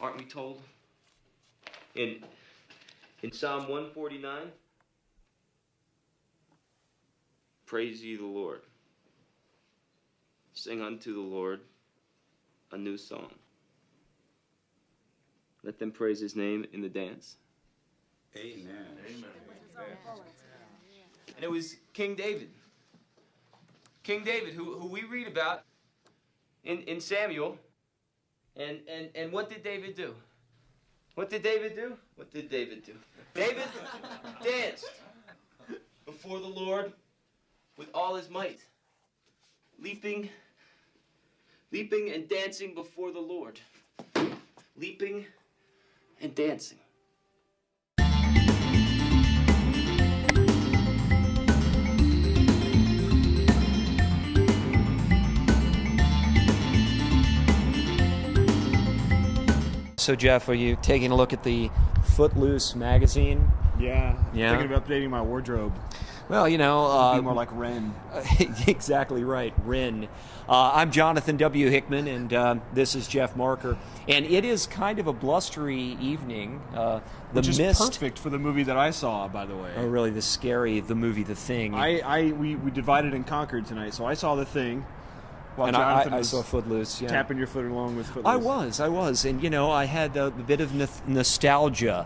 aren't we told? In Psalm 149, praise ye the Lord. Sing unto the Lord a new song. Let them praise his name in the dance. Amen. Amen. And it was King David. King David, who we read about in Samuel. And what did David do? What did David do? What did David do? David danced before the Lord with all his might. Leaping and dancing before the Lord. Leaping and dancing. So, Jeff, are you taking a look at the FOOTLOOSE magazine? Yeah. Thinking of updating my wardrobe. Well, you know... be more like Ren. Exactly right, Ren. I'm Jonathan W. Hickman, and this is Jeff Marker. And it is kind of a blustery evening. Which is perfect for the movie that I saw, by the way. Oh, really? The movie The Thing. We divided and conquered tonight, so I saw The Thing. Well, and I saw Footloose, yeah. Tapping your foot along with Footloose. I was. And, you know, I had a bit of nostalgia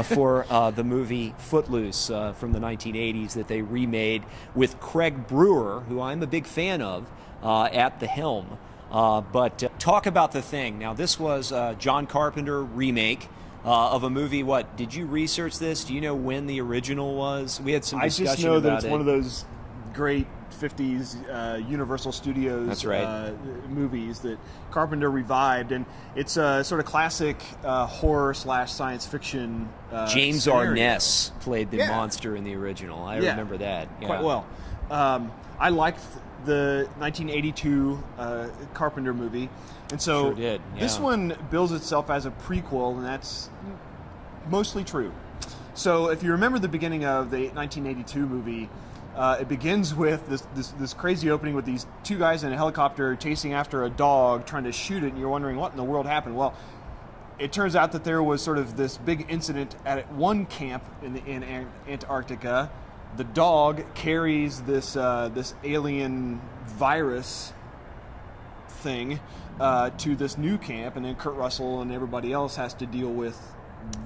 for the movie Footloose from the 1980s that they remade with Craig Brewer, who I'm a big fan of, at the helm. But talk about The Thing. Now, this was a John Carpenter remake of a movie. What, did you research this? Do you know when the original was? We had some discussion about it. I just know that it's one of those great 50s Universal Studios That's right. Movies that Carpenter revived, and it's a sort of classic horror / science fiction James scenario. Arness played the monster in the original. I remember that. Yeah. Quite well. I liked the 1982 Carpenter movie, and so sure did. Yeah. This one bills itself as a prequel, and that's mostly true. So if you remember the beginning of the 1982 movie, it begins with this crazy opening with these two guys in a helicopter chasing after a dog, trying to shoot it, and you're wondering what in the world happened. Well, it turns out that there was sort of this big incident at one camp in Antarctica. The dog carries this alien virus thing to this new camp, and then Kurt Russell and everybody else has to deal with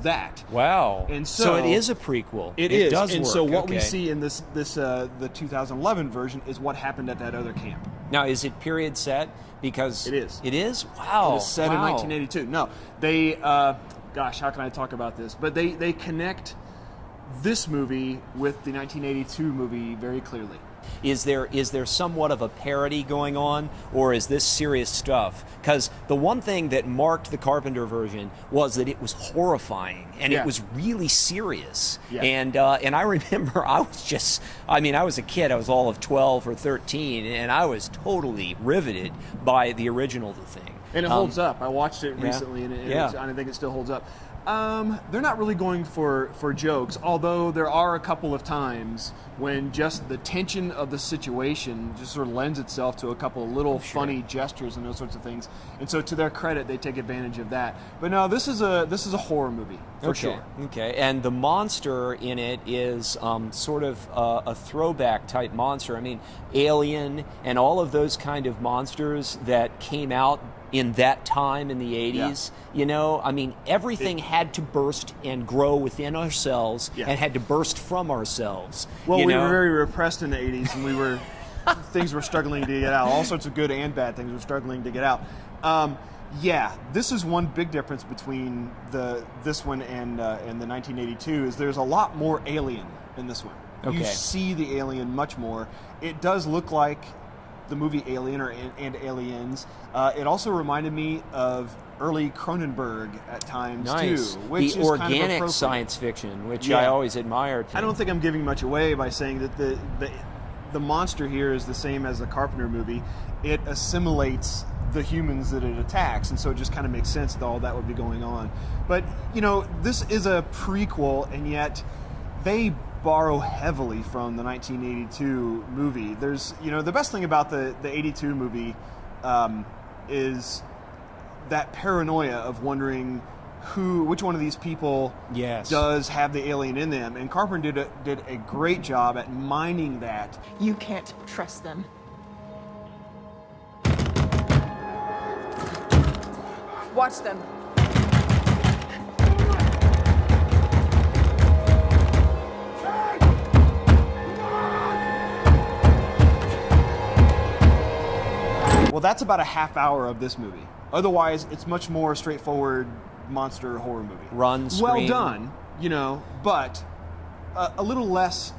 that. Wow. And so it is a prequel. It is. Does and work. so what we see in the 2011 version is what happened at that other camp. Now, is it period set? Because it is. It is? Wow. It is set in 1982. No, they gosh, how can I talk about this? But they connect this movie with the 1982 movie very clearly. Is there somewhat of a parody going on, or is this serious stuff? Because the one thing that marked the Carpenter version was that it was horrifying, and it was really serious. Yeah. And I remember I was a kid. I was all of 12 or 13, and I was totally riveted by the original The Thing. And it holds up. I watched it recently, and I think it still holds up. They're not really going for jokes, although there are a couple of times when just the tension of the situation just sort of lends itself to a couple of little funny gestures and those sorts of things. And so, to their credit, they take advantage of that. But no, this is a horror movie for sure. Okay, and the monster in it is sort of a throwback type monster. I mean, Alien and all of those kind of monsters that came out in that time in the 80s, you know, I mean, everything had to burst and grow within ourselves and had to burst from ourselves. Well, we were very repressed in the 80s, and things were struggling to get out. All sorts of good and bad things were struggling to get out. This is one big difference between this one and the 1982 is there's a lot more alien in this one. Okay. You see the alien much more. It does look like the movie Alien and Aliens. It also reminded me of early Cronenberg at times too, which the is organic kind of science fiction, which I always admired. I don't think I'm giving much away by saying that the monster here is the same as the Carpenter movie. It assimilates the humans that it attacks, and so it just kind of makes sense that all that would be going on. But you know, this is a prequel, and yet they borrow heavily from the 1982 movie. There's, you know, the best thing about the 82 movie is that paranoia of wondering which one of these people Yes. does have the alien in them. And Carpenter did a great job at mining that. You can't trust them. Watch them. Well, that's about a half hour of this movie. Otherwise, it's much more straightforward monster horror movie. Run, Well scream. done, but a little less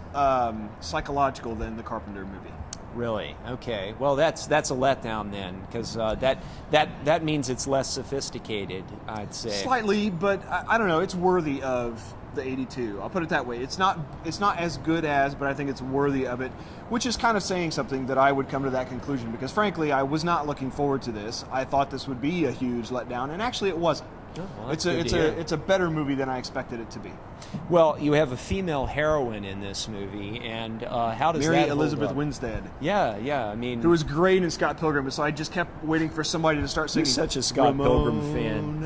psychological than the Carpenter movie. Really? Okay. Well, that's a letdown then, because that means it's less sophisticated, I'd say. Slightly, but I don't know. It's worthy of the 82. I'll put it that way. It's not as good as, but I think it's worthy of it, which is kind of saying something that I would come to that conclusion because, frankly, I was not looking forward to this. I thought this would be a huge letdown, and actually, it wasn't. Oh, well, it's a better movie than I expected it to be. Well, you have a female heroine in this movie, and how does Mary that hold Elizabeth up? Winstead, Yeah. I mean, who was great in Scott Pilgrim, so I just kept waiting for somebody to start singing. You're such a Scott Pilgrim fan.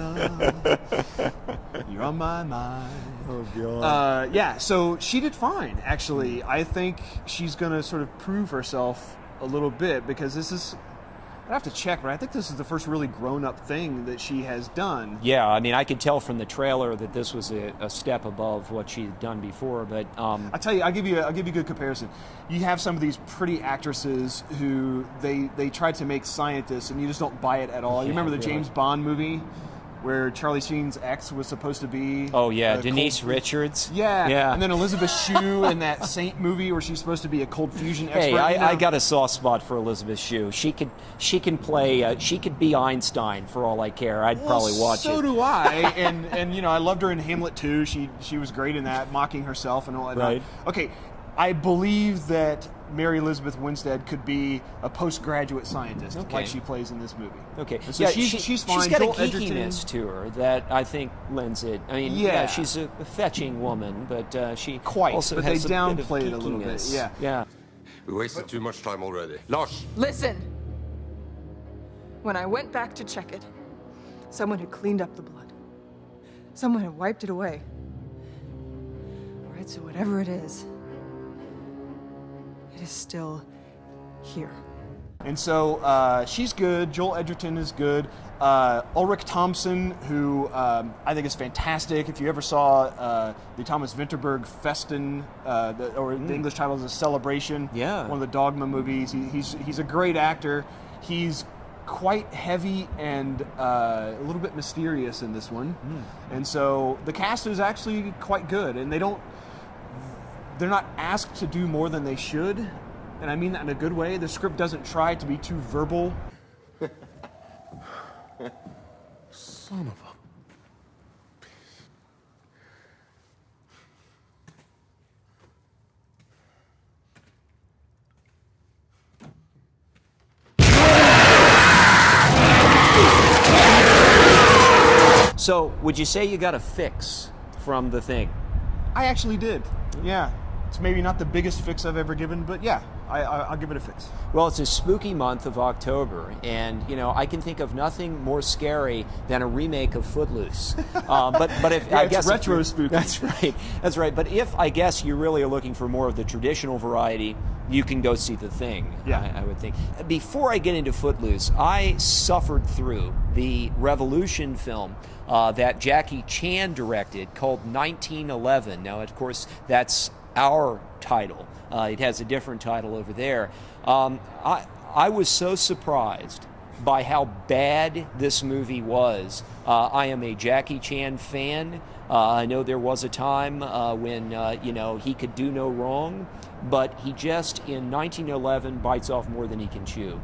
You're on my mind. Oh God. Yeah, so she did fine, actually. I think she's going to sort of prove herself a little bit because this is, I have to check, but I think this is the first really grown-up thing that she has done. Yeah, I mean, I could tell from the trailer that this was a step above what she'd done before, but... I tell you, I'll give you a good comparison. You have some of these pretty actresses who they tried to make scientists, and you just don't buy it at all. You remember the really. James Bond movie where Charlie Sheen's ex was supposed to be... Oh, yeah, Denise Richards. Yeah, and then Elizabeth Shue in that Saint movie where she's supposed to be a cold fusion expert. Hey, I got a soft spot for Elizabeth Shue. She can play. She could be Einstein for all I care. I'd probably watch so it. So do I, and I loved her in Hamlet too. She was great in that, mocking herself and all that. Right. Okay, I believe that Mary Elizabeth Winstead could be a postgraduate scientist, like she plays in this movie. Okay, And so she's fine. She's got Joel a geekiness Edgerton, to her that I think lends it. I mean, Yeah. she's a fetching woman, but she quite, also but has they a bit of downplayed it a little bit. geekiness. Yeah. Yeah. We wasted too much time already. Lars! Listen. When I went back to check it, someone had cleaned up the blood. Someone had wiped it away. All right, so whatever it is still here. And so she's good. Joel Edgerton is good. Ulrich Thompson, who I think is fantastic. If you ever saw the Thomas Vinterberg Festen, the English title is A Celebration, Yeah. one of the Dogma movies, he's a great actor. He's quite heavy and a little bit mysterious in this one. And so the cast is actually quite good, and they're not asked to do more than they should, and I mean that in a good way. The script doesn't try to be too verbal. Son of a... So, would you say you got a fix from the thing? I actually did. Yeah. It's maybe not the biggest fix I've ever given, but yeah, I'll give it a fix. Well, it's a spooky month of October, and I can think of nothing more scary than a remake of Footloose. But if Yeah, I it's guess retro if spooky. That's right. But if I guess you really are looking for more of the traditional variety, you can go see The Thing. Yeah. I would think. Before I get into Footloose, I suffered through the Revolution film that Jackie Chan directed called 1911. Now, of course, that's our title. It has a different title over there. I was so surprised by how bad this movie was. I am a Jackie Chan fan. I know there was a time when he could do no wrong, but he just in 1911 bites off more than he can chew.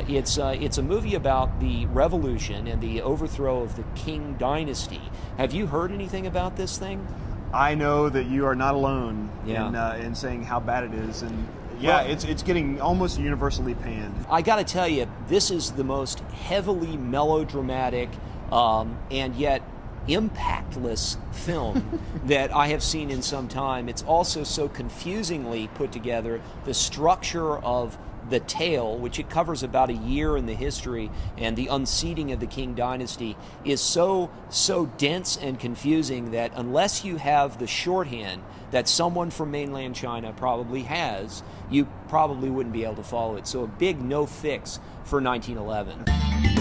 It's a movie about the revolution and the overthrow of the Qing dynasty. Have you heard anything about this thing? I know that you are not alone Yeah. in saying how bad it is, and yeah, Well, it's getting almost universally panned. I got to tell you, this is the most heavily melodramatic and yet impactless film that I have seen in some time. It's also so confusingly put together. The structure of the tale, which it covers about a year in the history and the unseating of the Qing dynasty, is so dense and confusing that unless you have the shorthand that someone from mainland China probably has, you probably wouldn't be able to follow it. So a big no fix for 1911.